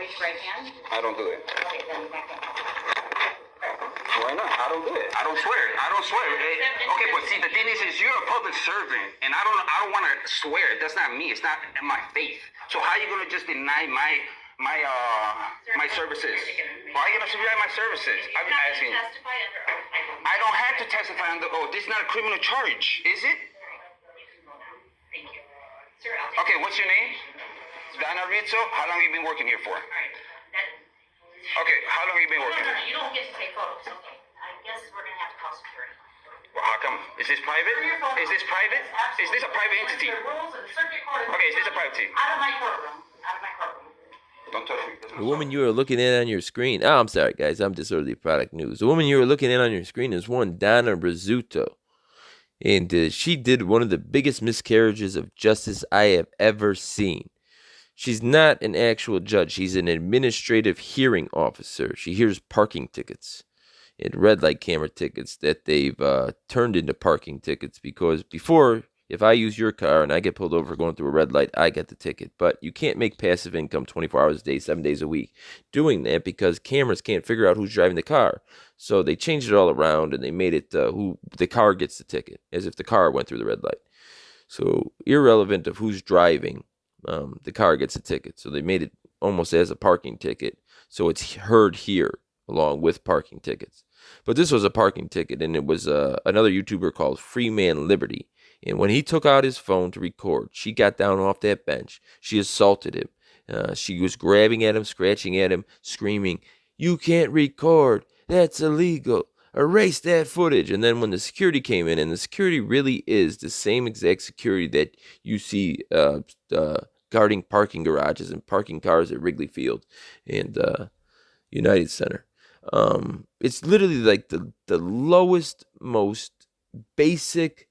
raise your right hand. I don't do it. Okay, then back up. Why not? I don't do it. I don't swear. I don't swear. Okay, but see, the thing is you're a public servant, and I don't want to swear. That's not me. It's not my faith. So how are you gonna just deny my services? Why are you gonna deny my services? I'm asking. Testify under oath. I don't have to testify under oath. This is not a criminal charge, is it? Thank you. Sir, I'll take Okay, what's your name? Donna Rizzuto. How long have you been working here for? All right. Okay, how long have you been working? No, you don't get to take photos. Okay. I guess we're gonna have to call security. Well, how come? Is this private? Is this private? Is this a private entity? Okay, is this a private entity? Out of my courtroom. Out of my courtroom. Don't touch me. The woman you are looking at on your screen. Oh, I'm sorry, guys. I'm Disorderly Product News. The woman you are looking at on your screen is one Donna Rizzuto. And she did one of the biggest miscarriages of justice I have ever seen. She's not an actual judge. She's an administrative hearing officer. She hears parking tickets and red light camera tickets that they've turned into parking tickets, because before, if I use your car and I get pulled over going through a red light, I get the ticket. But you can't make passive income 24 hours a day, 7 days a week doing that, because cameras can't figure out who's driving the car. So they changed it all around and they made it who the car gets the ticket, as if the car went through the red light. So irrelevant of who's driving, the car gets a ticket. So they made it almost as a parking ticket. So it's heard here along with parking tickets. But this was a parking ticket, and it was another YouTuber called Freeman Liberty. And when he took out his phone to record, she got down off that bench. She assaulted him. She was grabbing at him, scratching at him, screaming, "You can't record. That's illegal. Erase that footage." And then when the security came in, and the security really is the same exact security that you see guarding parking garages and parking cars at Wrigley Field and United Center. It's literally like the lowest, most basic,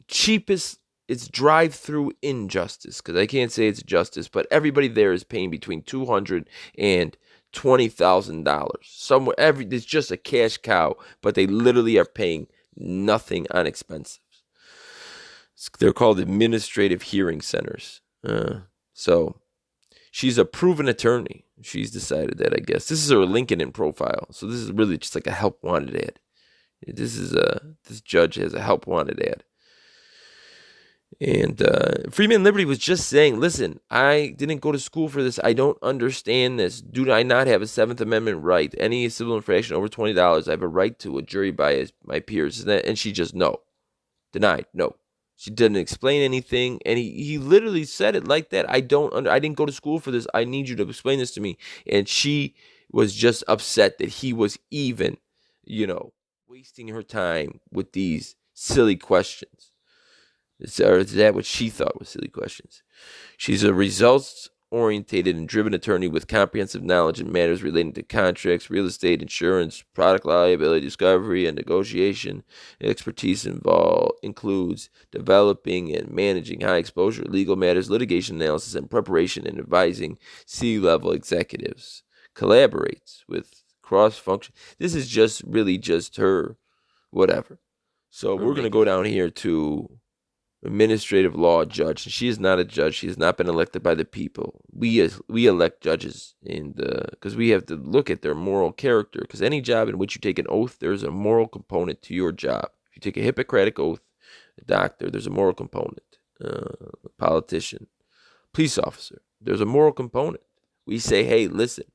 cheapest, it's drive-through injustice, because I can't say it's justice, but everybody there is paying between $200,000 and $20,000. Somewhere, it's just a cash cow, but they literally are paying nothing on expenses. They're called administrative hearing centers. So she's a proven attorney. She's decided that, I guess. This is her LinkedIn profile. So this is really just like a help wanted ad. This judge has a help wanted ad. And Freeman Liberty was just saying, listen, I didn't go to school for this. I don't understand this. Do I not have a 7th Amendment right? Any civil infraction over $20, I have a right to a jury by my peers. And she just, no. Denied, no. She didn't explain anything, and he literally said it like that. I didn't go to school for this. I need you to explain this to me. And she was just upset that he was even, wasting her time with these silly questions. Or is that what she thought was silly questions? She's a results-orientated and driven attorney with comprehensive knowledge in matters relating to contracts, real estate, insurance, product liability, discovery, and negotiation. Expertise includes developing and managing high-exposure legal matters, litigation analysis, and preparation and advising C-level executives. Collaborates with cross-function. This is just her whatever. So we're going to go down here to administrative law judge. She is not a judge. She has not been elected by the people. We elect judges, and because we have to look at their moral character. Because any job in which you take an oath, there's a moral component to your job. If you take a Hippocratic oath, a doctor, there's a moral component. A politician, police officer, there's a moral component. We say, hey, listen,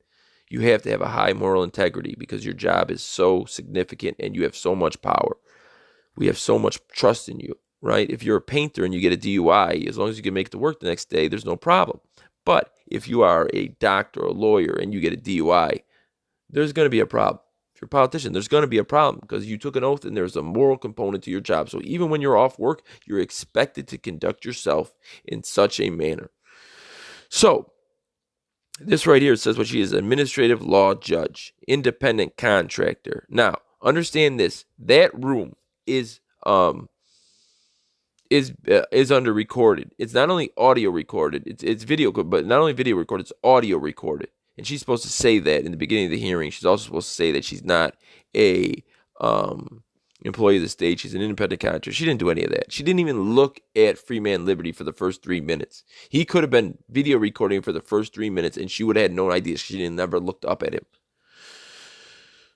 you have to have a high moral integrity because your job is so significant and you have so much power. We have so much trust in you. Right? If you're a painter and you get a DUI, as long as you can make it to work the next day, there's no problem. But if you are a doctor or a lawyer and you get a DUI, there's going to be a problem. If you're a politician, there's going to be a problem because you took an oath and there's a moral component to your job. So even when you're off work, you're expected to conduct yourself in such a manner. So this right here says what she is: administrative law judge, independent contractor. Now, understand this. That room is under recorded. It's not only audio recorded, it's video, but not only video recorded, it's audio recorded. And she's supposed to say that in the beginning of the hearing. She's also supposed to say that she's not a employee of the state. She's an independent contractor. She didn't do any of that. She didn't even look at Freeman Liberty for the first 3 minutes. He could have been video recording for the first 3 minutes, and she would have had no idea. She never looked up at him.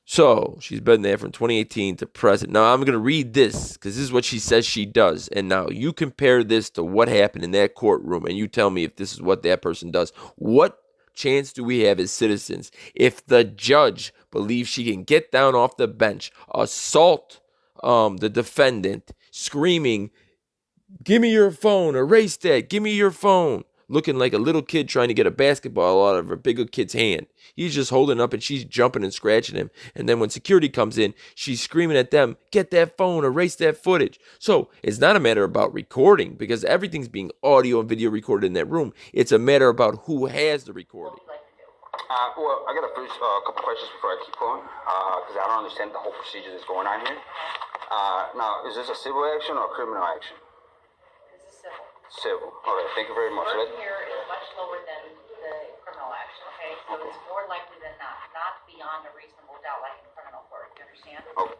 So she's been there from 2018 to present. Now I'm going to read this because this is what she says she does. And now you compare this to what happened in that courtroom, and you tell me if this is what that person does. What chance do we have as citizens if the judge believes she can get down off the bench, assault the defendant, screaming, "Give me your phone, erase that, give me your phone," looking like a little kid trying to get a basketball out of a bigger kid's hand. He's just holding up and she's jumping and scratching him. And then when security comes in, she's screaming at them, "Get that phone, erase that footage." So it's not a matter about recording because everything's being audio and video recorded in that room. It's a matter about who has the recording. Well, I got a first couple questions before I keep going because I don't understand the whole procedure that's going on here. Now, is this a civil action or a criminal action? This is civil. Civil. Okay, thank you very much. Burden here is much lower than the criminal action, okay? So it's more likely than not beyond a reasonable doubt like in criminal court, you understand? Okay,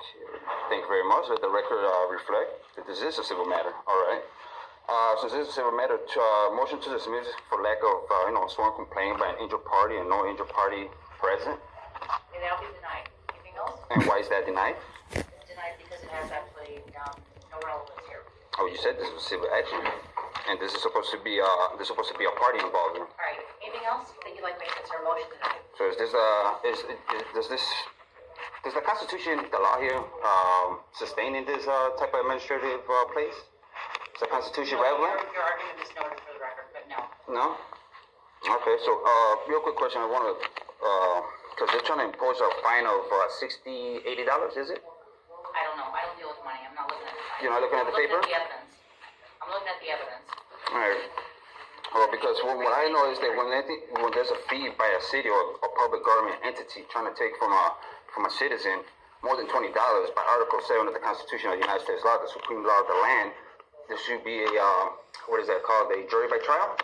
thank you very much. Let the record reflect that this is a civil matter. All right. Since this is a civil matter, motion to dismiss for lack of, sworn complaint by an injured party and no injured party present. And that'll be denied. Anything else? And why is that denied? It's denied because it has actually no relevance here. Oh, you said this was civil action, and this is supposed to be a party involved. All right. Anything else that you'd like to make consider motion tonight? So is this does the Constitution, the law here, sustain in this type of administrative place? Is the Constitution relevant? Your argument is noted for the record, but no. No? Okay, so real quick question. I want to, because they're trying to impose a fine of $60, $80, is it? I don't know. I don't deal with money. I'm not looking at the fine. You're not looking at the paper? I'm looking at the evidence. I'm looking at the evidence. All right. Well, because what I know is that when there's a fee by a city or a public government entity trying to take from a citizen more than $20 by Article 7 of the Constitution of the United States law, the supreme law of the land, there should be a, what is that called, a jury by trial?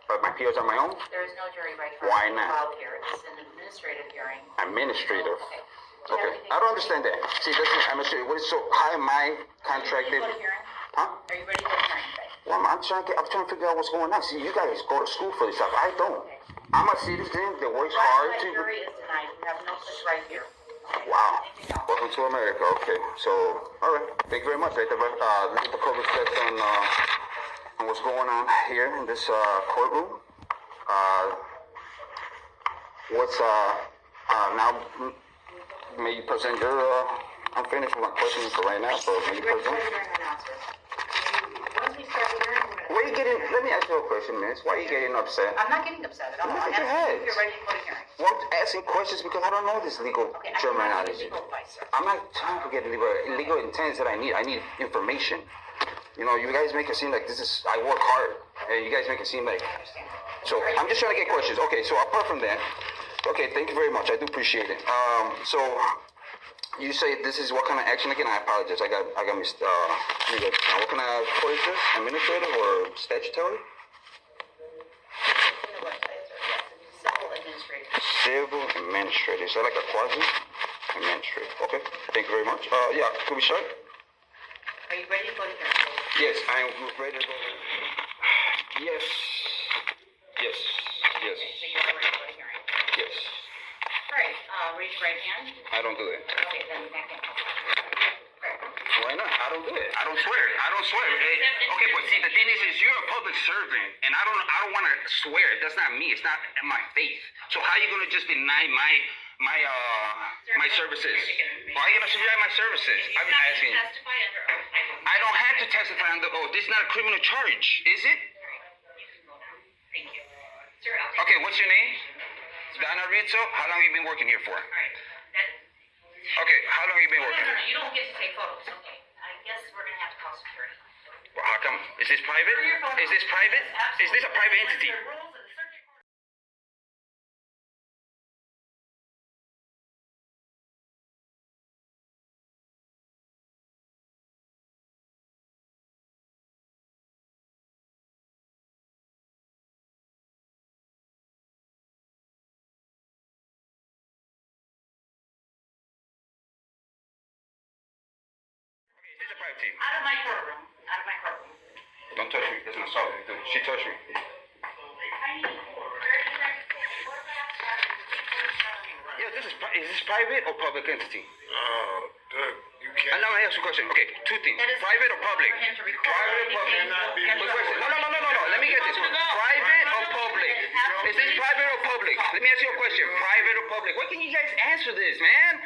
But my peers on my own? There is no jury by trial. Why not? Filed here. It's an administrative hearing. Administrative. Okay. Okay. I don't understand that. See, this is administrative. So how am I contracted? Are you ready to go to hearing? Huh? Are you ready to go to hearing today? Well, I'm trying to figure out what's going on. See, you guys go to school for this stuff. I don't. Okay. I'm a citizen that works Right hard by to. jury is denied. We have no such right here. Okay. Wow. Anything else? Welcome to America. Okay. So, all right. Thank you very much. Let the court reflect on what's going on here in this courtroom. Now, may you present your, I'm finished with my questions for right now, so may you present. Once we start the hearing, we're Why are you getting, let me ask you a question, miss. Why are you getting upset? I'm not getting upset at all. Look I'm at your asking head. if you're ready to go to hearing. Well, I'm asking questions because I don't know this legal Okay, I can terminology. legal advice, sir. I'm not trying to get legal intents that I need. I need information. You know, you guys make it seem like I work hard. And you guys make it seem like, I understand. so I'm just trying to get questions. Okay, so apart from that, okay, thank you very much. I do appreciate it. So you say this is what kind of action again? I apologize. I got missed. What kind of court is this? Administrative or statutory? Civil administrative. Civil administrative. Is that like a quasi? Administrative. Okay. Thank you very much. Yeah, could we start? Are you ready to go to hearing? Yes, I'm ready to go. Yes. Yes. Yes. So you're ready to go to hearing. Yes. All right, raise your right hand. I don't do that. Okay, then back in. Why not? I don't do it. I don't swear. Okay, but see, the thing is you're a public servant, and I don't want to swear. That's not me. It's not my faith. So how are you gonna just deny my services? Why are you gonna deny my services? I'm asking. Testify under oath. I don't have to testify under oath. This is not a criminal charge, is it? You can go now. Thank you. Sir, I'll take Okay, what's your name? Donna Rizzuto. How long have you been working here for? All right. Okay, how long have you been No, working? you don't get to take photos. Okay. I guess we're going to have to call security. Well, how come? Is this private? Turn your phone Is this off. private? Yes, Is this a private absolutely. entity? Unless there are rules privacy. Out of my courtroom. Out of my courtroom. Don't touch me. That's an assault. She touched me. Yeah, is this private or public entity? You can't. Now I ask you a question. Okay, two things. Private or public? Private or public? No. Let me get this. Private or public? Is this private or public? Let me ask you a question. Private or public? Why can't you guys answer this, man?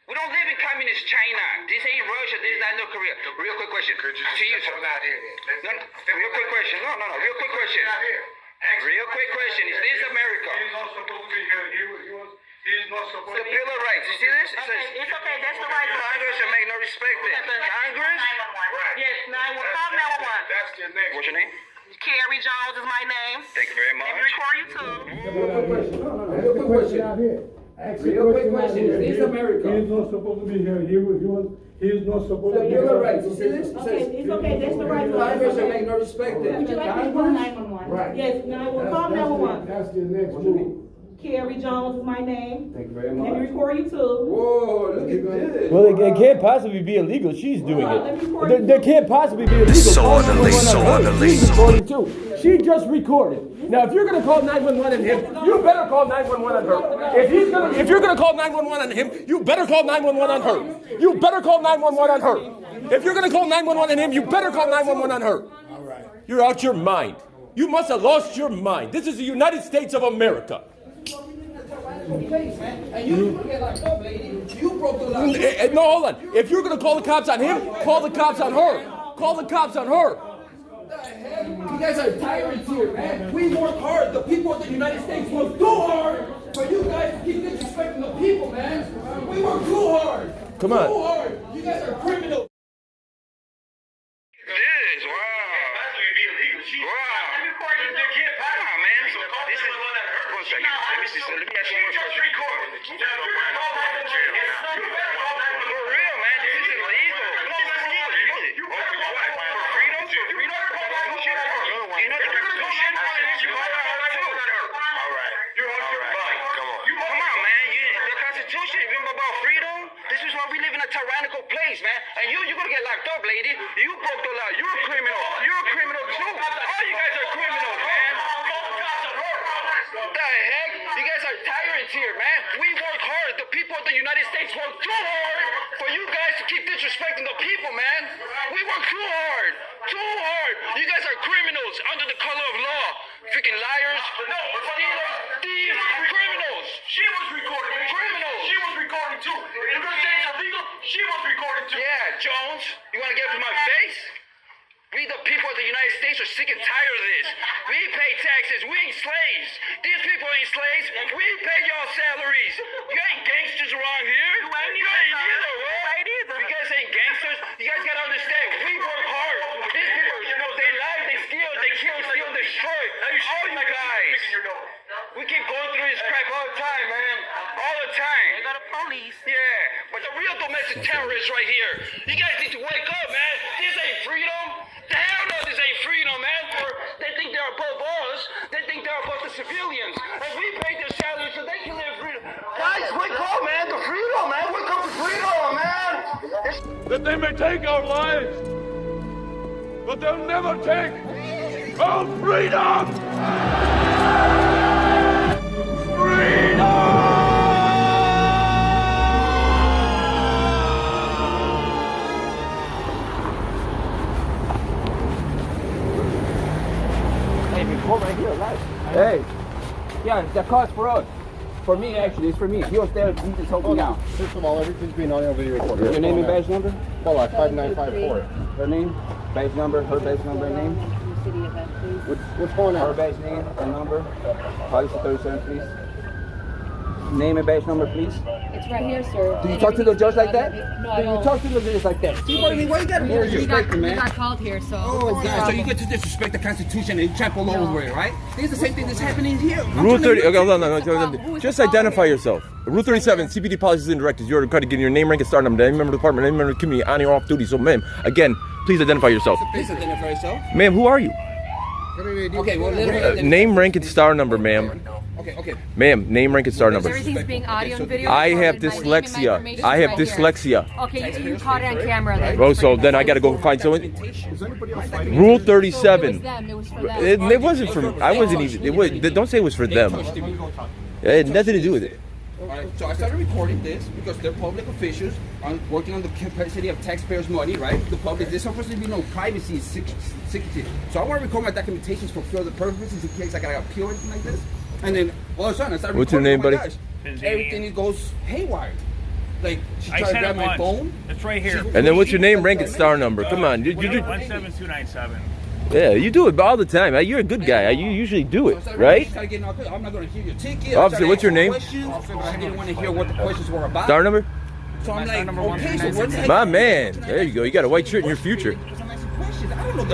We don't live in communist China. This ain't Russia. This is not North Korea. Real quick question. To you, sir. Real quick question. No. Real quick question. Real quick question. Is this America? He's not supposed to be here. He's not supposed The Bill of Rights. You see this? It says It's okay, that's the right one. Congress shall make no respect in. Congress? Yes, 911. Call 911. That's your next. What's your name? Carrie Jones is my name. Thank you very Let me much. record you too. Real quick question. Real quick question. Is this America? He's not supposed to be here. He's not supposed The to be Bill of here. Rights. You see this? It says It's okay, that's the right one. Congress shall make no respect in. Would you like me to call 911? Right. Yes, 911. Call 911. That's your next move. Carrie Jones is my name. Thank you very Let me much. record you too. Whoa, look at this. Well, it can't possibly be illegal. She's doing Let me it. record you There too. can't possibly be illegal. Disorderly, She's recording too. She just recorded. Now, if you're gonna call 911 on him, you better call 911 on her. If you're gonna call 911 on him, you better call 911 on her. You better call 911 on her. If you're gonna call 911 on him, you better call 911 on her. You're out your mind. You must have lost your mind. This is the United States of America. And you get locked up, lady. You broke the law. No, hold on. If you're gonna call the cops on him, call the cops on her. Call the cops on her. What the heck? You guys are tyrants here, man. We work hard. The people of the United States work too hard for you guys to keep disrespecting the people, man. We work too hard. Come on. Too hard. You guys are criminals. This, wow. Wow. Come on, man. This is, one second. Let me see. Let me ask you one question. For real, man. This is illegal. No, it's illegal. For freedom? For freedom? You know the Constitution? All right. Come on, man. The Constitution, you remember about freedom? This is why we live in a tyrannical place, man. And you're gonna get locked up, lady. You broke the law. You're a criminal. You're a criminal too. All you guys are criminals, man. What the heck? You guys are tyrants here, man. We work hard. The people of the United States work too hard for you guys to keep disrespecting the people, man. We work too hard. Too hard. You guys are criminals under the color of law. Freaking liars, stealers, thieves, criminals. She was recording. Criminals. She was recording too. If you're gonna say it's illegal, she was recording too. Yeah, Jones, you want to get up in my face? We the people of the United States are sick and tired of this. We pay taxes. We ain't slaves. These people ain't slaves. We pay y'all salaries. You ain't gangsters around here. You ain't either, bro. You guys ain't gangsters. You guys gotta understand. We work hard. These people, they lie, they steal, they kill, steal, destroy. All you guys. We keep going through this crap all the time, man. All the time. They go to police. Yeah, but the real domestic terrorists right here. You guys need to wake up, man. This ain't freedom. The hell no, this ain't freedom, man. They think they're above us. They think they're above the civilians. And we pay their salaries so they can live freedom. Guys, wake up, man. The freedom, man. Wake up to freedom, man. That they may take our lives, but they'll never take our freedom! Freedom! Right here, right? Hey. Yeah, the car's for us. For me, actually. It's for me. You'll stay and just hold me down. First of all, everything's being audio and video recorded. Your name and badge number? Hold on, 5954. Her name, badge number, her badge number and name. What's going Her on? badge name and number. Policy 37, please. Name and badge number, please. It's right here, sir. Do you talk to the judge like that? No, I Do you don't. talk to the judge like that? See, buddy, why you got to disrespect him, We man? got called here, so. Oh, God. So you get to disrespect the Constitution and trample over it, right? This is the same thing that's happening here. Rule 30. Okay, hold on. Just identify yourself. Rule 37. CPD policies and directives. You're required to get your name, rank, and star number. Name, member of the department, name, member of the community, on or off duty. So, ma'am, again, please identify yourself. Please identify yourself. Ma'am, who are you? Okay, well, let me Name, rank, and star number, ma'am. Okay, Okay. Ma'am, name, rank, and star number. Everything's being audio and video. I have recorded. My name and my dyslexia. information I is have right here. dyslexia. Okay, you caught it on camera then. Oh, so then I got to go find someone. Is anybody else fighting? Rule So it was 37. them. It was for them. It wasn't for. I wasn't even. It was, don't say it was for them. It had nothing to do with it. Alright, so I started recording this because they're public officials working on the capacity of taxpayers' money, right? The public, there's supposed to be no privacy, secrecy. So I want to record my documentations for further purposes in case I got to appeal or anything like this. And then all of a sudden I started What's your recording, name, oh my buddy? gosh, everything goes haywire. Like, she I tried to said grab it my once. phone. It's right here. And then what's your name, rank, and star number? Come on, you do. 17297. Yeah, you do it all the time. You're a good guy. You usually do it, right? I'm not going to hear your ticket. Officer, what's your name? She didn't want to hear what the questions were about. Star number? So I'm like, okay, so what the heck? My man. There you go. You got a white shirt in your future.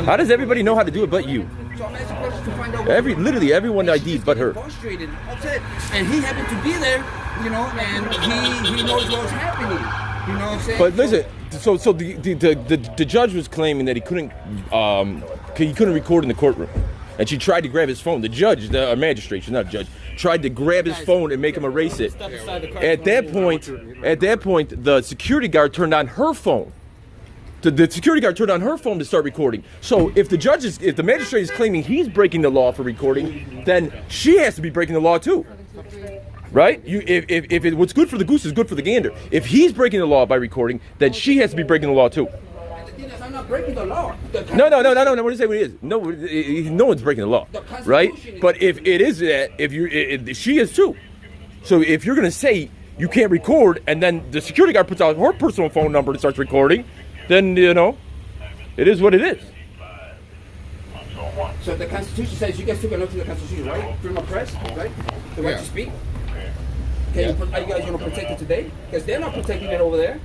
How does everybody know how to do it but you? So I'm asking questions to find out. Literally everyone IDs but her. Frustrated. That's it. And he happened to be there, you know, and he knows what's happening. You know what I'm saying? But listen, so the judge was claiming that he couldn't record in the courtroom, and she tried to grab his phone. The judge, the magistrate, she's not a judge, tried to grab his phone and make him erase it. At that point, the security guard turned on her phone. The security guard turned on her phone to start recording. So if the magistrate is claiming he's breaking the law for recording, then she has to be breaking the law too. Right? If what's good for the goose is good for the gander. If he's breaking the law by recording, then she has to be breaking the law too. I'm not breaking the law. No. What do you say what it is? No one's breaking the law, right? But if it is that, she is too. So if you're gonna say you can't record, and then the security guard puts out her personal phone number and starts recording, then it is what it is. So the Constitution says you guys took a note to the Constitution, right? Freedom of press, right? The right to speak. Are you guys gonna protect it today? Because they're not protecting it over there.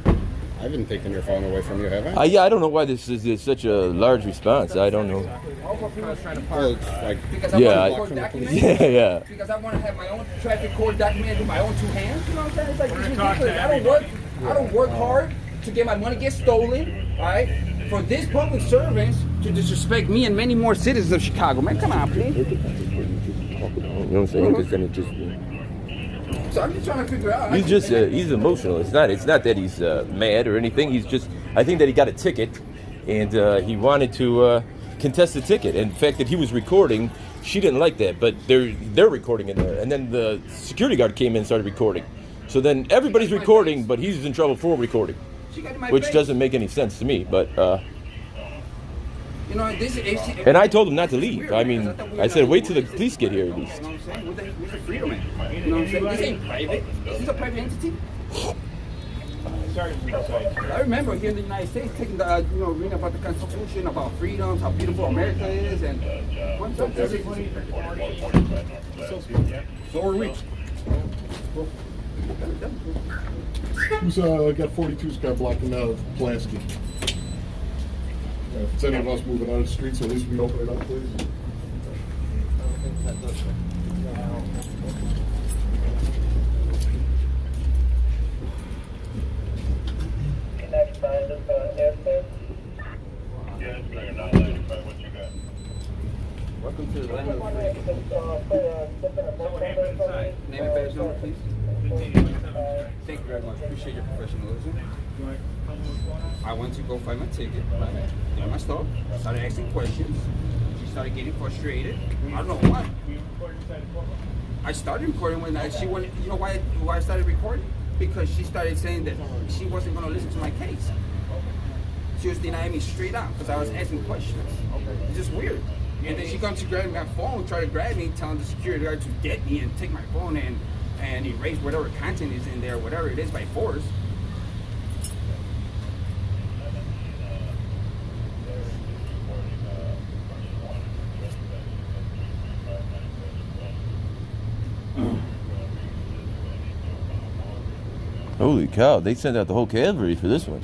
I haven't taken your phone away from you, have I? I don't know why this is such a large response. I don't know. Well, it's like, Because I Yeah, want to record documents. Yeah. Because I want to have my own traffic court documented with my own two hands. You know what I'm saying? It's like, it's ridiculous. I don't work hard to get my money get stolen, all right? For these public servants to disrespect me and many more citizens of Chicago. Man, come on, please. You know what I'm saying? He's gonna just. So I'm just trying to figure out. He's emotional. It's not that he's mad or anything. I think that he got a ticket, and he wanted to contest the ticket. And the fact that he was recording, she didn't like that. But they're recording in there, and then the security guard came in and started recording. So then everybody's recording, but he's in trouble for recording, which doesn't make any sense to me. But you know, and I told him not to leave. I mean, I said wait till the police get here at least. You know what I'm saying? With the freedom, man. You know what I'm saying? This ain't private. This is a private entity. I remember here in the United States taking the, reading about the Constitution, about freedoms, how beautiful America is, and what's up there? So are we. who's got 42's car blocking out Pulaski? If it's any of us moving on the streets, at least we open it up, please. Welcome to the land of the free. Name and badge number, please. Thank you very much. Appreciate your professionalism. I went to go find my ticket. There my stop. I started asking questions. She started getting frustrated. I don't know why. I started recording when she wanted. You know why I started recording? Because she started saying that she wasn't going to listen to my case. She was denying me straight out because I was asking questions. It's just weird. And then she comes to grab my phone, try to grab me, telling the security guard to get me and take my phone and erase whatever content is in there, whatever it is, by force. Holy cow! They sent out the whole cavalry for this one.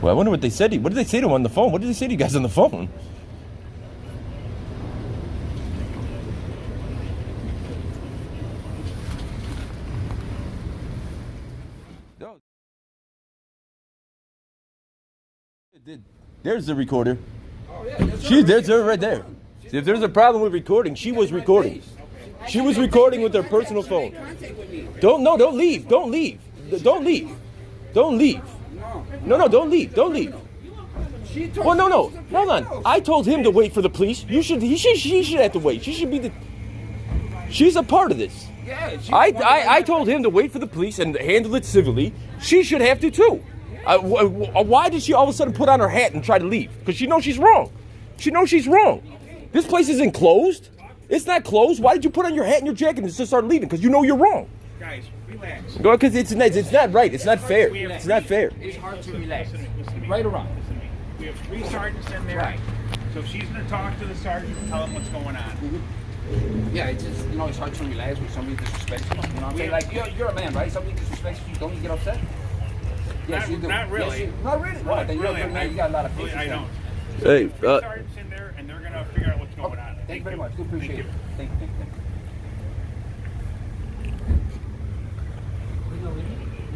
Well, I wonder what they said. What did they say to him on the phone? What did they say to you guys on the phone? There's the recorder. Oh yeah, There's her right there. If there's a problem with recording, she was recording. She was recording with her personal phone. Don't leave. Don't leave. Don't leave. Don't leave. No, don't leave. Don't leave. Well, no. Hold on. I told him to wait for the police. She should have to wait. She should be the. She's a part of this. I told him to wait for the police and handle it civilly. She should have to too. Why did she all of a sudden put on her hat and try to leave? Because she knows she's wrong. She knows she's wrong. This place isn't closed. It's not closed. Why did you put on your hat and your jacket and just start leaving? Because you know you're wrong. Guys, relax. Because it's not right. It's not fair. It's not fair. It's hard to relax. Right or wrong? We have 3 sergeants in there. Right. So if she's going to talk to the sergeant and tell him what's going on. Yeah, it's just, it's hard to relax when somebody disrespects you. You know what I'm saying? Like, you're a man, right? Somebody disrespects you, don't you get upset? Yes, you do. Not really. Yes, not really? Well, then you're a good man. You got a lot of patience. I don't. Hey, Sergeant's in there, and they're going to figure out what's going on. Thank you very much. Do appreciate it. Thank you.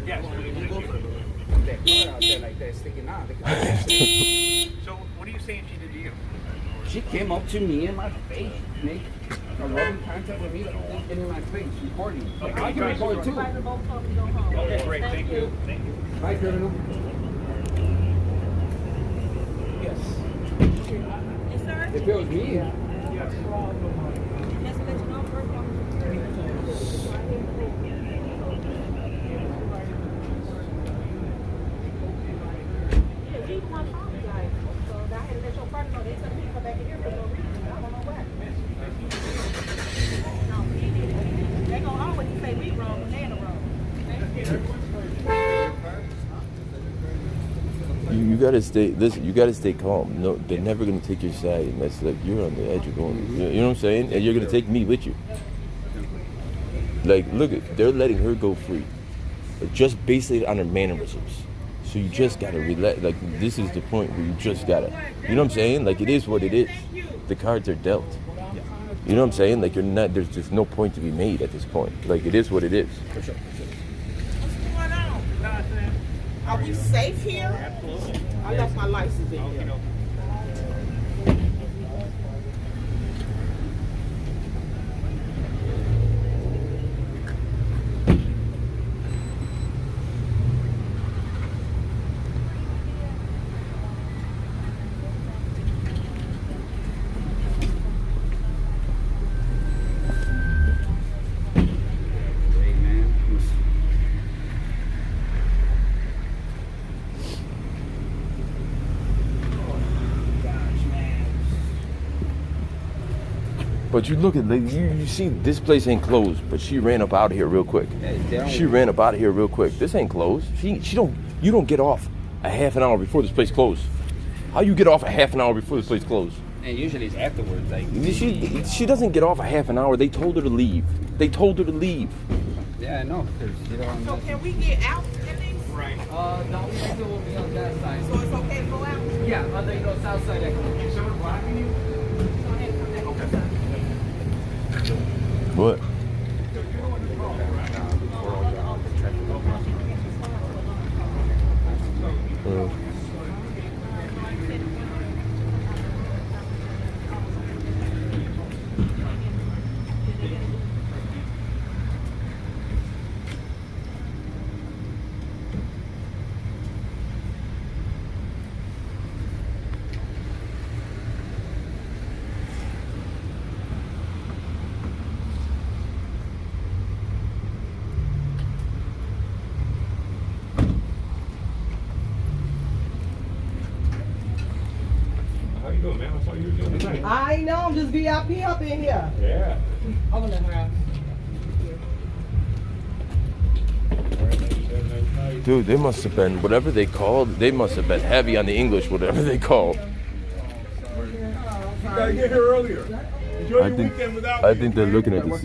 Yes. Like that, sticking out. So what are you saying she did to you? She came up to me in my face, make a loving contact with me, in my face, recording. I can record too. Okay, great. Thank you. Thank you. Hi, criminal. Yes. Yes, sir. If it was me, Yes. Just to let you know, you gotta stay. Listen, you gotta stay calm. No, they're never gonna take your side, and that's like you're on the edge of going. You know what I'm saying? And you're gonna take me with you. Like, look, they're letting her go free, just basically on her mannerisms. So you just gotta relax. Like, this is the point where you just gotta. You know what I'm saying? Like, it is what it is. The cards are dealt. You know what I'm saying? Like, you're not. There's just no point to be made at this point. Like, it is what it is. for sure. what's going on? Nothing. Are we safe here? Absolutely. I left my license in here. But you look at you see this place ain't closed, but she ran up out of here real quick. She ran up out of here real quick. This ain't closed. You don't get off a half an hour before this place closed. How you get off a half an hour before this place closed? And usually it's afterwards. Like she doesn't get off a half an hour. They told her to leave. They told her to leave. Yeah, I know. So can we get out at least? Right. No, we still will be on that side. So it's okay to go out? Yeah, on the south side. Is someone blocking you? Go ahead and come back on the side. What? I know, I'm just VIP up in here. Yeah. I'm gonna let her out. Dude, they must have been whatever they called. They must have been heavy on the English, whatever they called. You gotta get here earlier. Enjoy your weekend without I me, think they're okay? looking at this.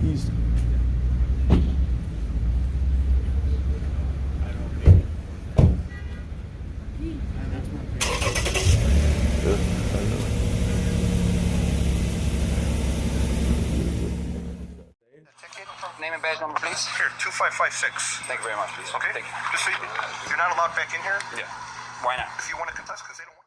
He's badge number, please? Here, 2556. Thank you very much, please. Okay? Thank you. Just so you're not allowed back in here Yeah. Why not? if you want to contest, because they don't want.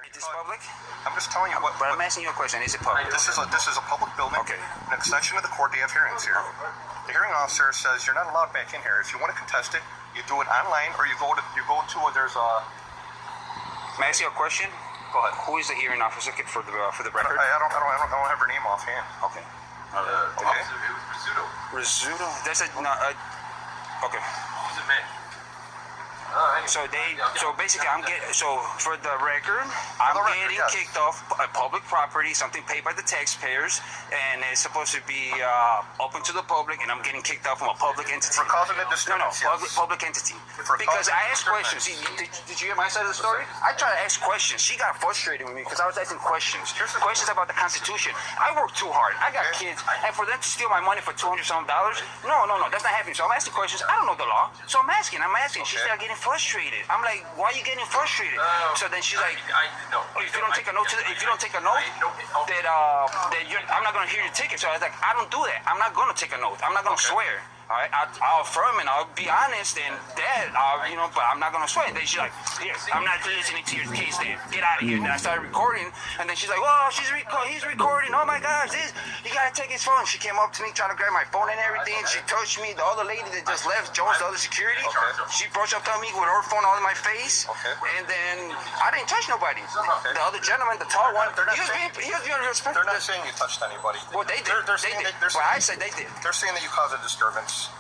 Is this public? I'm just telling you what. But I'm asking you a question. Is it public? This is a public building. Okay. An extension of the court. They have hearings here. The hearing officer says you're not allowed back in here. If you want to contest it, you do it online, or you go to there's a. May I ask you a question? Go ahead. Who is the hearing officer for the record? I don't have her name offhand. Okay. All right. Okay. It was Rizzuto. Rizzuto? That's a no. Okay. He's a man. So basically, for the record, I'm getting yes. kicked off a public property, something paid by the taxpayers, and it's supposed to be open to the public, and I'm getting kicked off from a public entity. For causing a disturbance. No, yes. public entity. For Because causing I asked disturbance. questions. Did you hear my side of the story? I tried to ask questions. She got frustrated with me because I was asking questions. Questions about the Constitution. I work too hard. I got kids, and for them to steal my money for $200-something, no, that's not happening. So I'm asking questions. I don't know the law, so I'm asking. She started getting frustrated. I'm like, why are you getting frustrated? So then she's like, if you don't take a note, that I'm not gonna hear your ticket. So I was like, I don't do that. I'm not gonna take a note. I'm not gonna swear. All right, I'll affirm and I'll be honest and that, but I'm not gonna swear. And then she's like, here, I'm not listening to your case. Then get out of here. And then I started recording, and then she's like, oh, he's recording. Oh my gosh, you gotta take his phone. She came up to me trying to grab my phone and everything. She touched me. The other lady that just left, Jones, the other security, she brushed up on me with her phone all in my face. And then I didn't touch nobody. The other gentleman, the tall one, he was being respectful. They're not saying you touched anybody. Well, they did. They did. Well, I said they did. They're saying that you caused a disturbance.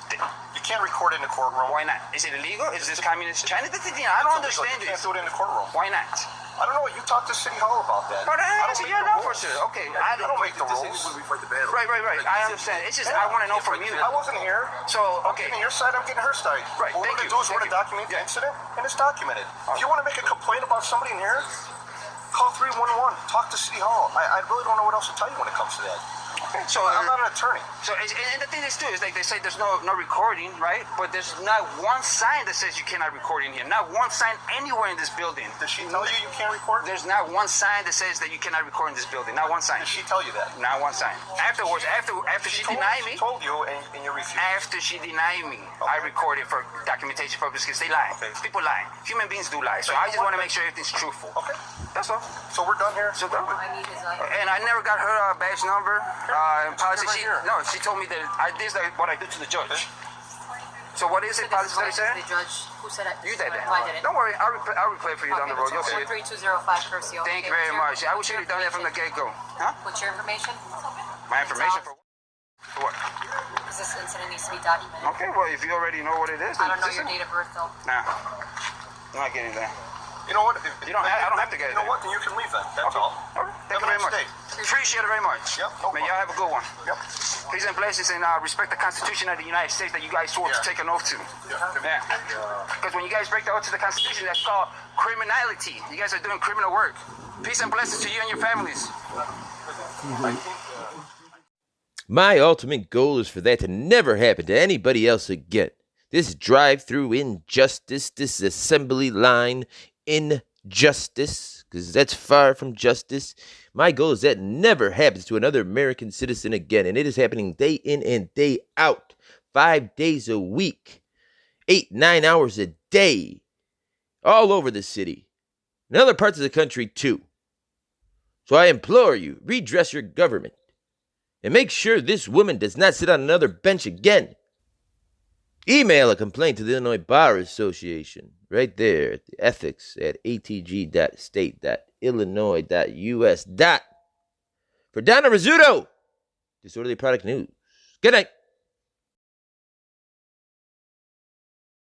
You can't record in the courtroom. Why not? Is it illegal? Is this communist China? I don't understand You this. can't do it in the courtroom. Why not? I don't know. You talk to City Hall about that. But I don't you're make the not for rules. sure. Okay. I don't make the rules. Right. I understand. It's just I want to know from you. I wasn't here. So, okay. I'm getting your side, I'm getting her side. Right, What we're thank going to do is you. we're going to document the incident, and it's documented. If you want to make a complaint about somebody in here, call 311. Talk to City Hall. I really don't know what else to tell you when it comes to that. So I'm not an attorney. So and the thing is too is like they say there's no recording, right? But there's not one sign that says you cannot record in here. Not one sign anywhere in this building. Did she tell you can't record? There's not one sign that says that you cannot record in this building. Not one sign. Did she tell you that? Not one sign. Afterwards, after she denied me. She told you and you refused. After she denied me, I recorded for documentation purposes because they lie. People lie. Human beings do lie. So I just want to make sure everything's truthful. Okay. That's all. So we're done here? So done. I need his And I never got her badge number. Policy. She told me that this is what I do to the judge. So what is it, policy that said? The judge who said it. You did that. I did it. Don't worry, I'll replay for you down the road. You'll see it. 13205 Curcio. Thank you very much. I wish you'd have done that from the get-go. Huh? What's your information? My information for what? Because this incident needs to be documented. Okay, well, if you already know what it is, I then don't know just your date of birth though. Nah, I'm not getting that. You know what? I don't have to get it. You know what? Then you can leave then. That's all. All right. Thank you very much. Appreciate it very much. Yep, no Man, y'all have a good one. Yep. Peace and blessings, and respect the Constitution of the United States that you guys swore to take an oath to. Yeah. Because when you guys break the oath to the Constitution, that's called criminality. You guys are doing criminal work. Peace and blessings to you and your families. My ultimate goal is for that to never happen to anybody else again. This drive-through injustice, this assembly line injustice, because that's far from justice. My goal is that never happens to another American citizen again, and it is happening day in and day out, 5 days a week, 8-9 hours a day, all over the city, in other parts of the country too. So I implore you, redress your government, and make sure this woman does not sit on another bench again. Email a complaint to the Illinois Bar Association right there at the ethics@atg.state.illinois.us. For Donna Rizzuto, Disorderly Product News. Good night.